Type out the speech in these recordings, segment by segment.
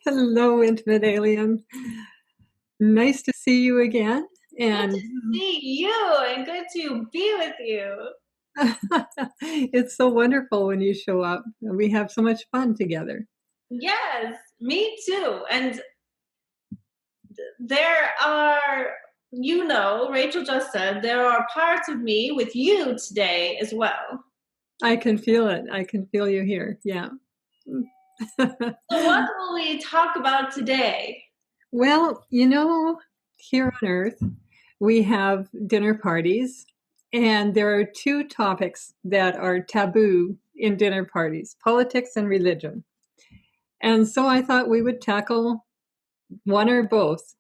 Hello, intimate alien. Nice to see you again. Good And to see you and good to be with you. it's so wonderful when you show up. We have so much fun together. Yes, me too. And there are, Rachel just said, there are parts of me with you today as well. I can feel it. I can feel you here. Yeah. So, what will we talk about today? Well, here on Earth, we have dinner parties, and there are two topics that are taboo in dinner parties: politics and religion. And so I thought we would tackle one or both.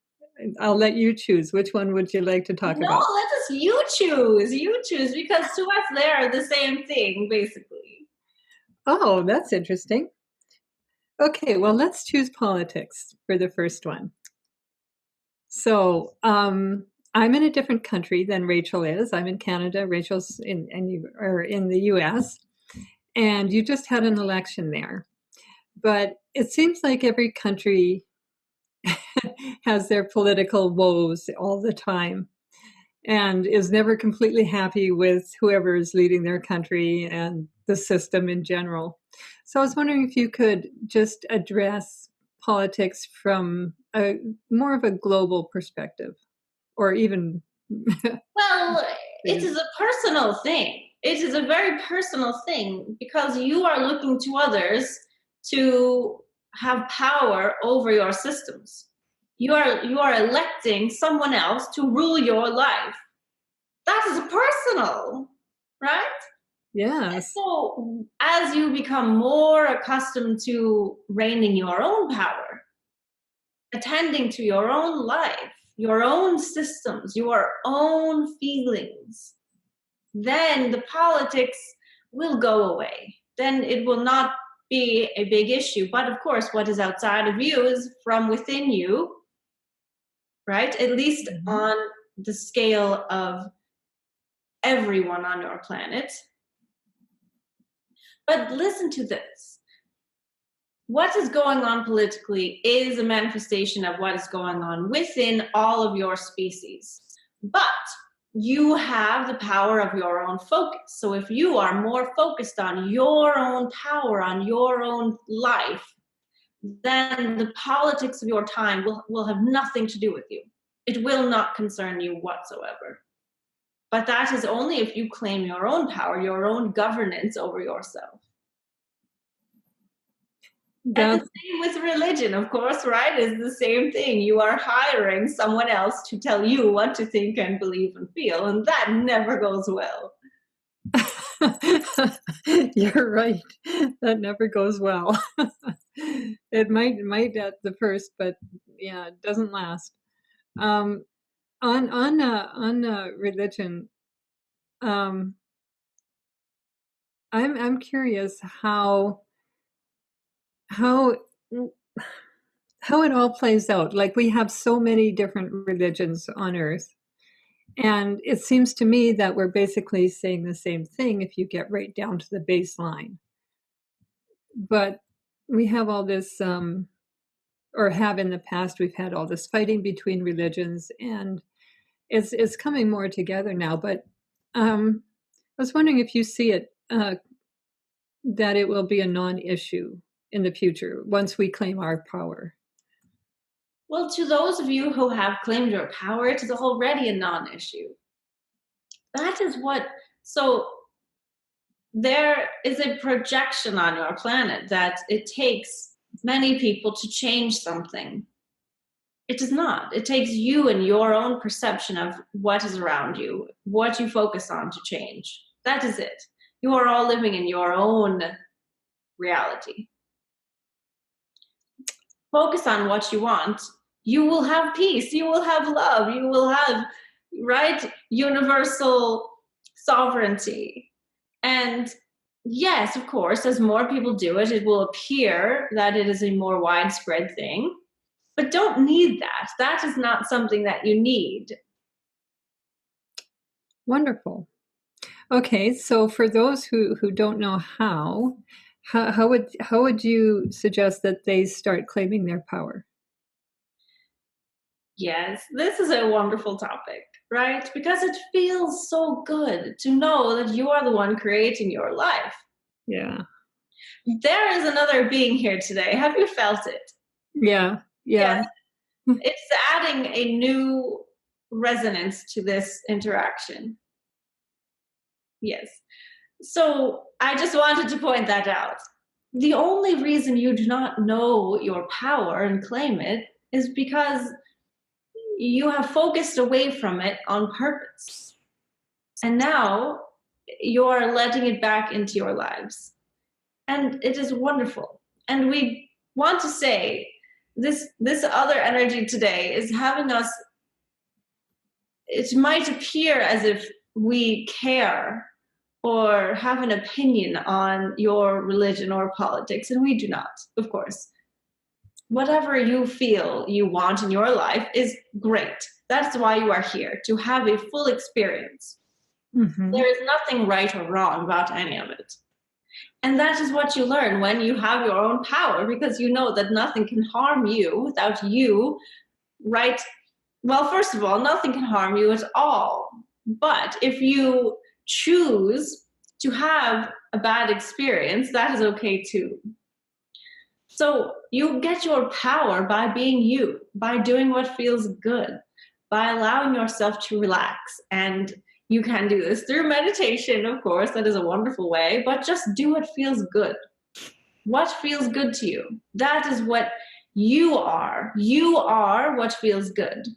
I'll let you choose. Which one would you like to talk No, about? let us, you choose. You choose, because to us, they are the same thing, basically. Oh, that's interesting. Okay, well, let's choose politics for the first one. So, I'm in a different country than Rachel is. I'm in Canada. Rachel's and you are in the US, and you just had an election there. But it seems like every country has their political woes all the time and is never completely happy with whoever is leading their country and the system in general. So I was wondering if you could just address politics from a more of a global perspective, or even Well, it is a personal thing. It is a very personal thing because you are looking to others to have power over your systems. You are electing someone else to rule your life. That is personal, right? yes, So as you become more accustomed to reigning your own power, attending to your own life, your own systems, your own feelings, then the politics will go away. Then it will not be a big issue. But of course, what is outside of you is from within you, right? At least mm-hmm. on the scale of everyone on your planet. But listen to this. What is going on politically is a manifestation of what is going on within all of your species. But you have the power of your own focus. So if you are more focused on your own power, on your own life, then the politics of your time will have nothing to do with you. It will not concern you whatsoever. But that is only if you claim your own power, your own governance over yourself. And the That's same with religion, of course, right? Is the same thing. You are hiring someone else to tell you what to think and believe and feel, and that never goes well. you're right. That never goes well. It might at the first, but yeah, it doesn't last. Um, on religion, um, I'm curious how how it all plays out. Like we have so many different religions on Earth, and it seems to me that we're basically saying the same thing if you get right down to the baseline. But we have all this, or have in the past, we've had all this fighting between religions, and it's coming more together now. But I was wondering if you see it that it will be a non-issue in the future once we claim our power. Well, to those of you who have claimed your power, it is already a non issue. That is what, so there is a projection on your planet that it takes many people to change something. It does not. It takes you and your own perception of what is around you, what you focus on to change. That is it. You are all living in your own reality. Focus on what you want. You will have peace. You will have love. You will have, right, universal sovereignty. And yes, of course, as more people do it, it will appear that it is a more widespread thing. But don't need that. That is not something that you need. Wonderful. Okay, so for those who don't know how, How would you suggest that they start claiming their power? Yes, this is a wonderful topic, right? Because it feels so good to know that you are the one creating your life. Yeah. There is another being here today. Have you felt it? Yeah. Yes, Yeah. it's adding a new resonance to this interaction. Yes. So I just wanted to point that out. The only reason you do not know your power and claim it is because you have focused away from it on purpose. And now you're letting it back into your lives. And it is wonderful. And we want to say this other energy today is having us, it might appear as if we care or have an opinion on your religion or politics, and we do not, of course. Whatever you feel you want in your life is great. That's why you are here, to have a full experience. Hmm. There is nothing right or wrong about any of it. And that is what you learn when you have your own power, because you know that nothing can harm you without you, right? Well, first of all, nothing can harm you at all. But if you choose to have a bad experience, that is okay too. So you get your power by being you, by doing what feels good, by allowing yourself to relax. And you can do this through meditation, of course, that is a wonderful way, but just do what feels good. What feels good to you? That is what you are. You are what feels good.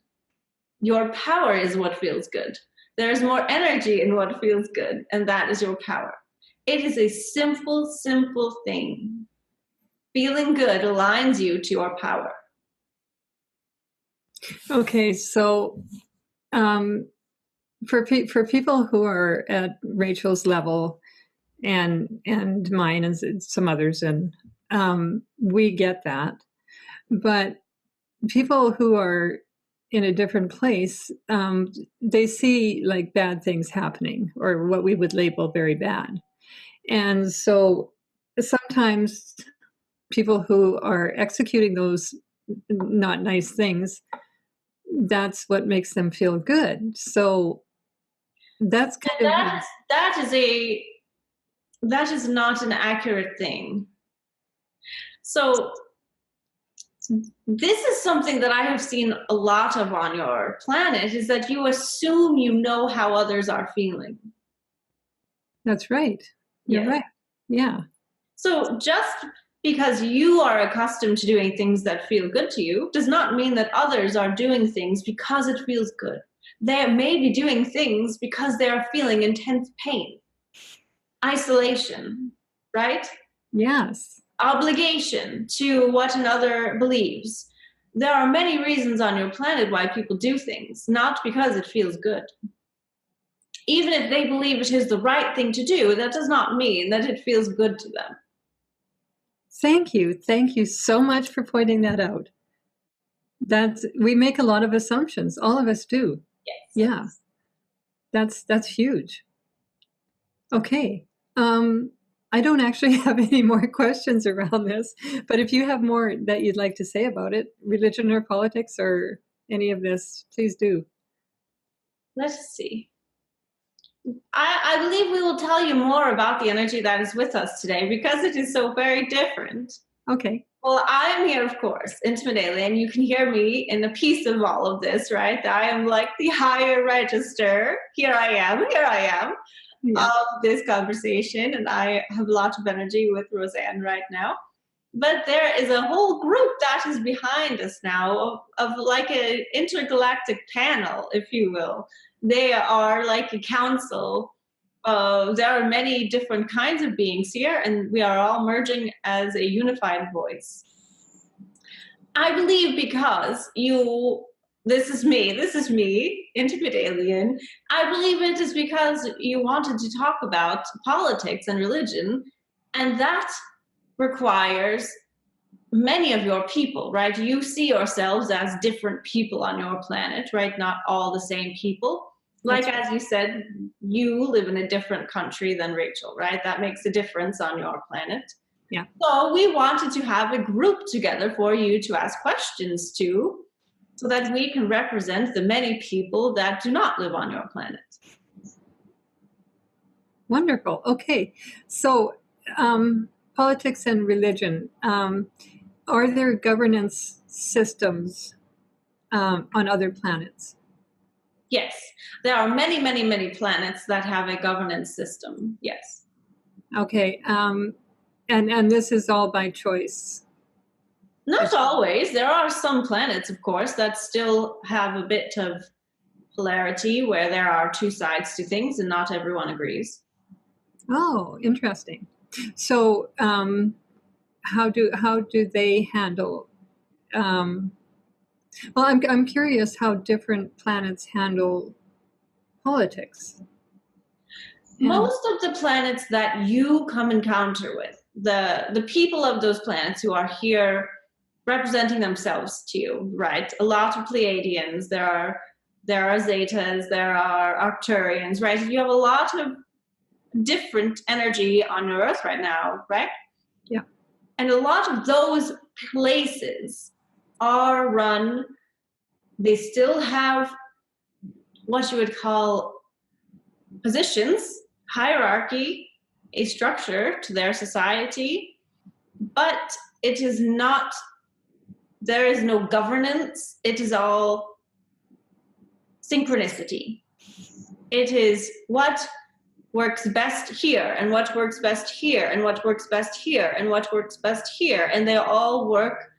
Your power is what feels good. There's more energy in what feels good, and that is your power. It is a simple, simple thing. Feeling good aligns you to your power. Okay, so um, for people who are at Rachel's level and mine and some others, and we get that, but people who are in a different place, they see like bad things happening or what we would label very bad, and so sometimes people who are executing those not nice things, that's what makes them feel good. So that's kind And of that is not an accurate thing. So this is something that I have seen a lot of on your planet, is that you assume you know how others are feeling. that's right. You're Yes. right. Yeah. So just because you are accustomed to doing things that feel good to you does not mean that others are doing things because it feels good. They may be doing things because they are feeling intense pain, isolation, right? Yes. Obligation to what another believes. There are many reasons on your planet why people do things, not because it feels good. Even if they believe it is the right thing to do, that does not mean that it feels good to them. Thank you. Thank you so much for pointing that out. That's we make a lot of assumptions. All of us do. Yes. Yeah. That's huge. Okay. I don't actually have any more questions around this, but if you have more that you'd like to say about it, religion or politics or any of this, please do. Let's see. I believe we will tell you more about the energy that is with us today because it is so very different. Okay. Well, I am here, of course, Intimate Alien. You can hear me in the piece of all of this, right? I am like the higher register. Here I am Yeah. of this conversation, and I have a lot of energy with Roseanne right now. But there is a whole group that is behind us now of like an intergalactic panel, if you will. They are like a council. There are many different kinds of beings here, and we are all merging as a unified voice. I believe because this is me, Intimate Alien. I believe it is because you wanted to talk about politics and religion, and that requires many of your people, right? You see yourselves as different people on your planet, right? Not all the same people. Like, as you said, you live in a different country than Rachel, right? That makes a difference on your planet. Yeah. So we wanted to have a group together for you to ask questions to, so that we can represent the many people that do not live on your planet. Wonderful. Okay. So, politics and religion. Are there governance systems on other planets? Yes, there are many, many, many planets that have a governance system. Yes. Okay. And this is all by choice. Not always. There are some planets, of course, that still have a bit of polarity where there are two sides to things and not everyone agrees. Oh, interesting. So, how do they handle? Well, I'm curious how different planets handle politics. And, Most of the planets that you come encounter with, the people of those planets who are here representing themselves to you, right? A lot of Pleiadians, there are Zetas, there are Arcturians, right? You have a lot of different energy on Earth right now, right? yeah. And a lot of those places are run, they still have what you would call positions, hierarchy, a structure to their society, but it is not, there is no governance. It is all synchronicity. It is what works best here, and what works best here, and what works best here, and what works best here. And they all work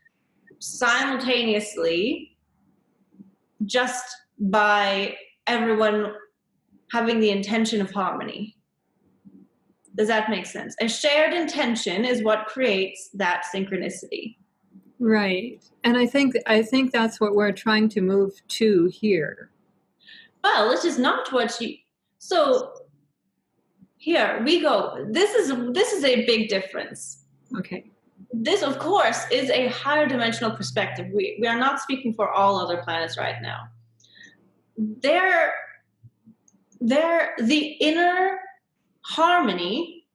simultaneously just by everyone having the intention of harmony. Does that make sense? A shared intention is what creates that synchronicity. Right. And I think that's what we're trying to move to here. Well, it is not what you, so here we go. This is a big difference. Okay. This, of course, is a higher dimensional perspective. We are not speaking for all other planets right now. The inner harmony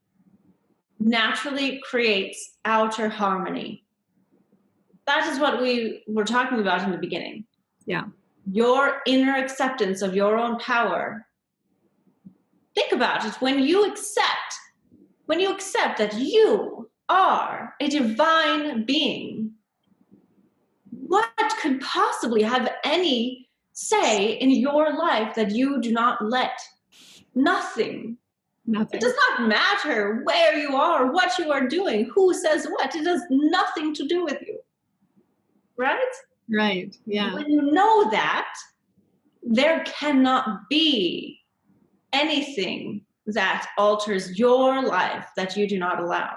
naturally creates outer harmony. That is what we were talking about in the beginning. Yeah. Your inner acceptance of your own power. Think about it. When you accept that you are a divine being, what could possibly have any say in your life that you do not let? Nothing. Nothing. It does not matter where you are, what you are doing, who says what. It has nothing to do with you. Right? Right. Yeah. When you know that, there cannot be anything that alters your life that you do not allow.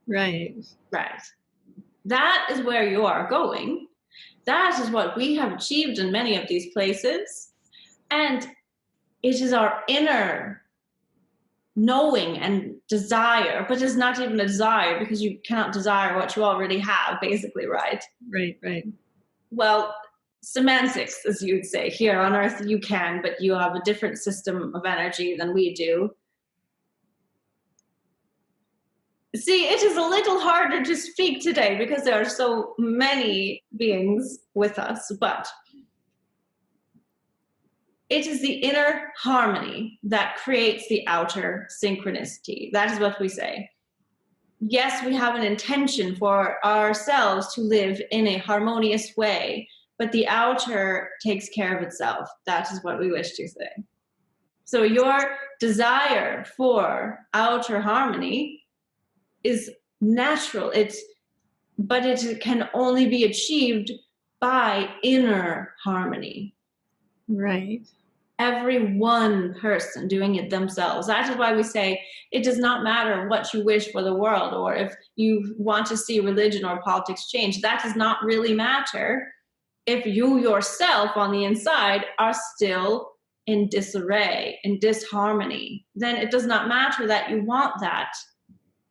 Right. Right. That is where you are going. That is what we have achieved in many of these places. And it is our inner knowing and desire, but it's not even a desire because you cannot desire what you already have, basically, right? Right. Right. Well, semantics, as you'd say. Here on Earth, you can, but you have a different system of energy than we do. See, it is a little harder to speak today because there are so many beings with us, but it is the inner harmony that creates the outer synchronicity. That is what we say. Yes, we have an intention for ourselves to live in a harmonious way, but the outer takes care of itself. That is what we wish to say. So your desire for outer harmony is natural. But it can only be achieved by inner harmony. Right. Every one person doing it themselves. That is why we say it does not matter what you wish for the world, or if you want to see religion or politics change. That does not really matter if you yourself on the inside are still in disarray, in disharmony. Then it does not matter that you want that.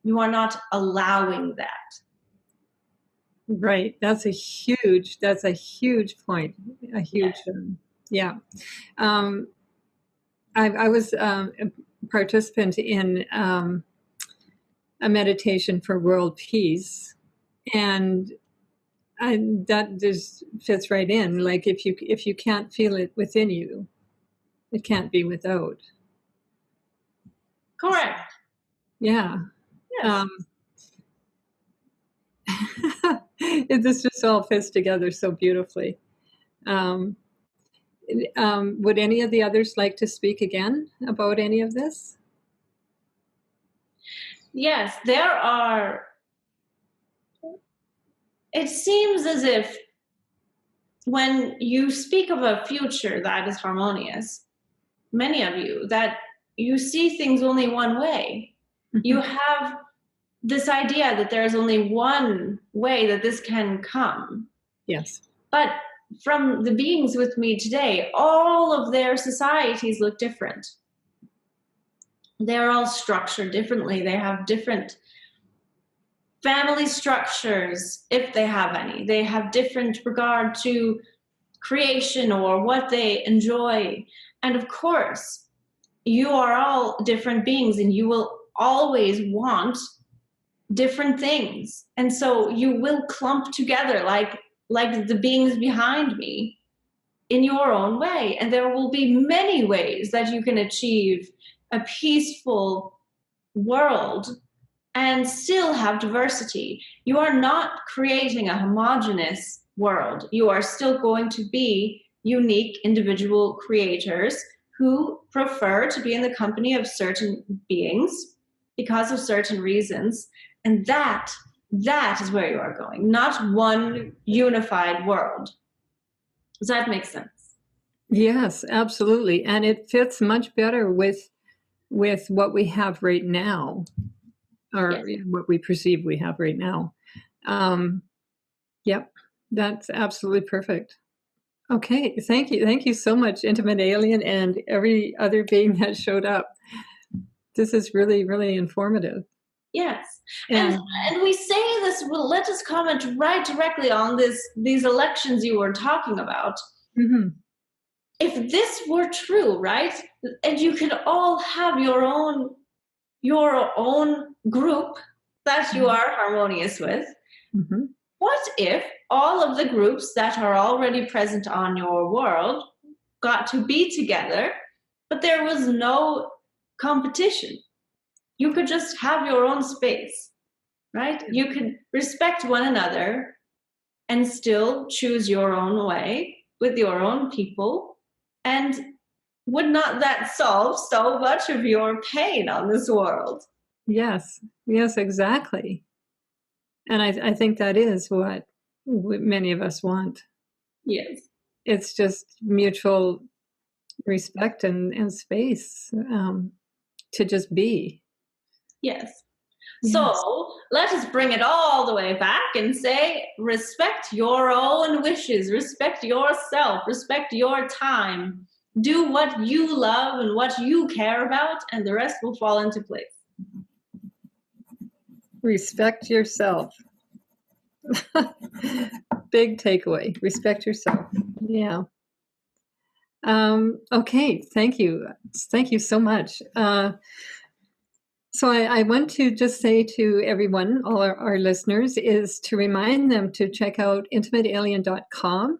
You are not allowing that. Right. That's a huge point. A huge, yeah. I was a participant in a meditation for world peace. And that just fits right in. Like if you can't feel it within you, it can't be without. Correct. Yeah. Yes. This just all fits together so beautifully. Would any of the others like to speak again about any of this? Yes, there are. It seems as if when you speak of a future that is harmonious, many of you, that you see things only one way. You have this idea that there is only one way that this can come. Yes. But from the beings with me today, all of their societies look different. They're all structured differently. They have different family structures, if they have any. They have different regard to creation or what they enjoy. And of course, you are all different beings and you will always want different things. And so you will clump together like the beings behind me in your own way. And there will be many ways that you can achieve a peaceful world and still have diversity. You are not creating a homogeneous world. You are still going to be unique individual creators who prefer to be in the company of certain beings because of certain reasons. And that is where you are going, not one unified world. Does that make sense? Yes, absolutely. And it fits much better with what we have right now, or Yes. what we perceive we have right now. Yep, that's absolutely perfect. Okay, thank you. Thank you so much, Intimate Alien, and every other being that showed up. This is really, really informative. Yes. And we say this, well, let us comment right directly on these elections you were talking about. Mm-hmm. If this were true, right? And you could all have your own group that you are harmonious with. Mm-hmm. What if all of the groups that are already present on your world got to be together, but there was no competition? You could just have your own space, right? You could respect one another and still choose your own way with your own people. And would not that solve so much of your pain on this world? Yes, exactly. And I think that is what many of us want. Yes. It's just mutual respect and space to just be. Yes. Yes. So let us bring it all the way back and say, respect your own wishes, respect yourself, respect your time. Do what you love and what you care about, and the rest will fall into place. Respect yourself. Big takeaway. Respect yourself. Yeah. Okay. Thank you. Thank you so much. So I want to just say to everyone, all our listeners, is to remind them to check out intimatealien.com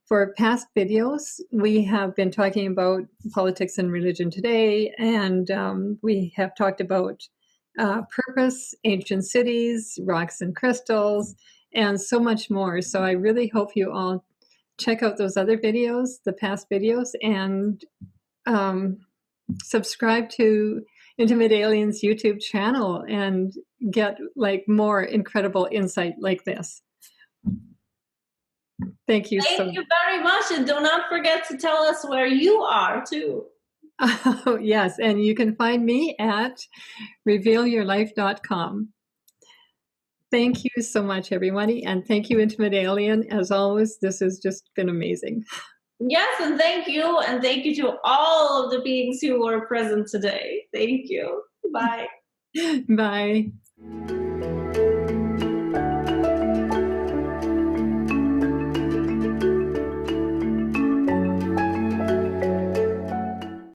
for past videos. We have been talking about politics and religion today, and we have talked about purpose, ancient cities, rocks and crystals, and so much more. So I really hope you all check out those other videos, the past videos, and subscribe to Intimate Alien's YouTube channel and get like more incredible insight like this. Thank you. Thank you very much. And do not forget to tell us where you are too. Oh, yes. And you can find me at revealyourlife.com. Thank you so much, everybody. And thank you, Intimate Alien. As always, this has just been amazing. Yes, and thank you. And thank you to all of the beings who were present today. Thank you. Bye. Bye.